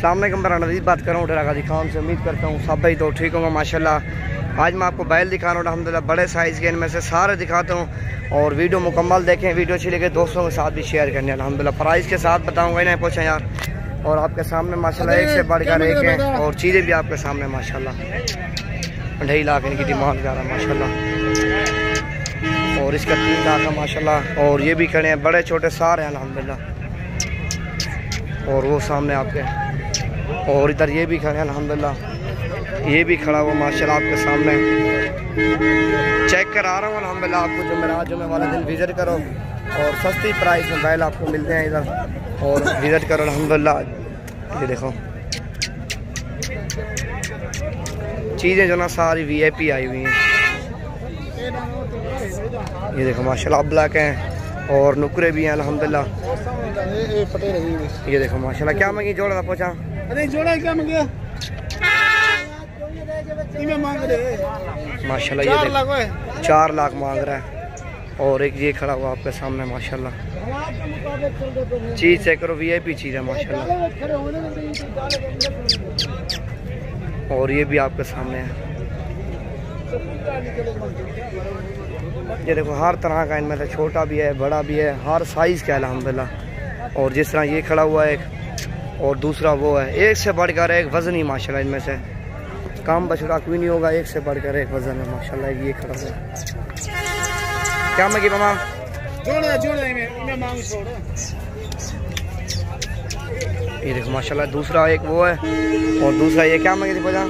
अस्सलाम वालेकुम नज़ीर बात कर रहा हूँ डेरा गाजी खान से। उम्मीद करता हूँ सब भाई तो ठीक होंगे माशाल्लाह। आज मैं आपको बैल दिखा रहा हूँ अल्हम्दुलिल्लाह बड़े साइज़ के, इनमें से सारे दिखाता हूँ और वीडियो मुकम्मल देखें। वीडियो अच्छी लगे दोस्तों के साथ भी शेयर करनी है अल्हम्दुलिल्लाह। प्राइस के साथ बताऊँगा, इन्हें पूछें यार। और आपके सामने माशाल्लाह एक से बढ़कर एक है और चीज़ें भी आपके सामने माशाल्लाह। 2.5 लाख इनकी डिमांड कर रहा है माशाल्लाह। और इसका 3 लाख है माशाल्लाह। और ये भी खड़े हैं, बड़े छोटे सारे हैं अल्हम्दुलिल्लाह। और वो सामने आपके, और इधर ये भी खड़े हैं अल्हम्दुलिल्लाह। ये भी खड़ा हुआ माशाल्लाह आपके सामने। चेक करा रहा हूँ अल्हम्दुलिल्लाह। आपको जुमे वाले दिन विज़िट करो और सस्ती प्राइस में बैल आपको मिलते हैं इधर, और विज़िट करो अल्हम्दुलिल्लाह। ये देखो चीज़ें जो ना सारी VIP आई हुई हैं। ये देखो माशाल्लाह ब्लैक हैं और नुकरे भी हैं अल्हम्दुलिल्लाह। ये देखो माशाल्लाह। क्या मांगी जोड़ा था पूछा? अरे जोड़ा क्या मांगे माशाल्लाह। ये देखो 4 लाख मांग रहा है। और एक ये खड़ा हुआ आपके सामने माशाल्लाह। चीज़ चेक करो, VIP चीज़ है माशाल्लाह। और ये भी आपके सामने है। ये देखो हर तरह का इनमें से छोटा भी है, बड़ा भी है, हर साइज़ का है अल्हम्दुलिल्लाह। और जिस तरह ये खड़ा हुआ है एक, और दूसरा वो है, एक से बढ़कर एक वज़नी माशाल्लाह। इनमें से काम बछड़ा कोई नहीं होगा, एक से बढ़कर एक वज़न है माशाल्लाह। ये खड़ा हुआ है। क्या मगी मामा? ये देखो माशाल्लाह दूसरा एक वो है और दूसरा ये। क्या मगी थी पता?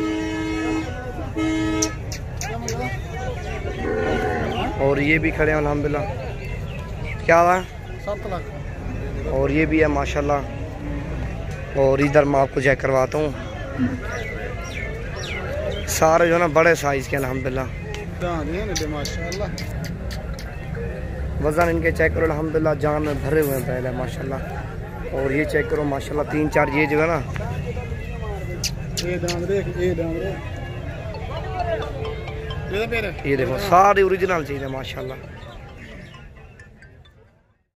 और ये भी खड़े हैं अल्हम्दुलिल्लाह। क्या हुआ? 7 लाख। और ये भी है माशाल्लाह। और इधर मैं आपको चेक करवाता हूँ, सारे जो ना बड़े साइज़ के अल्हम्दुलिल्लाह। वज़न इनके चेक करो अल्हम्दुलिल्लाह, जान में भरे हुए हैं पहले माशाल्लाह। और ये चेक करो माशाल्लाह 3-4 ये जो है ना, ये देखो सारी ओरिजिनल चीज़ है माशाल्लाह।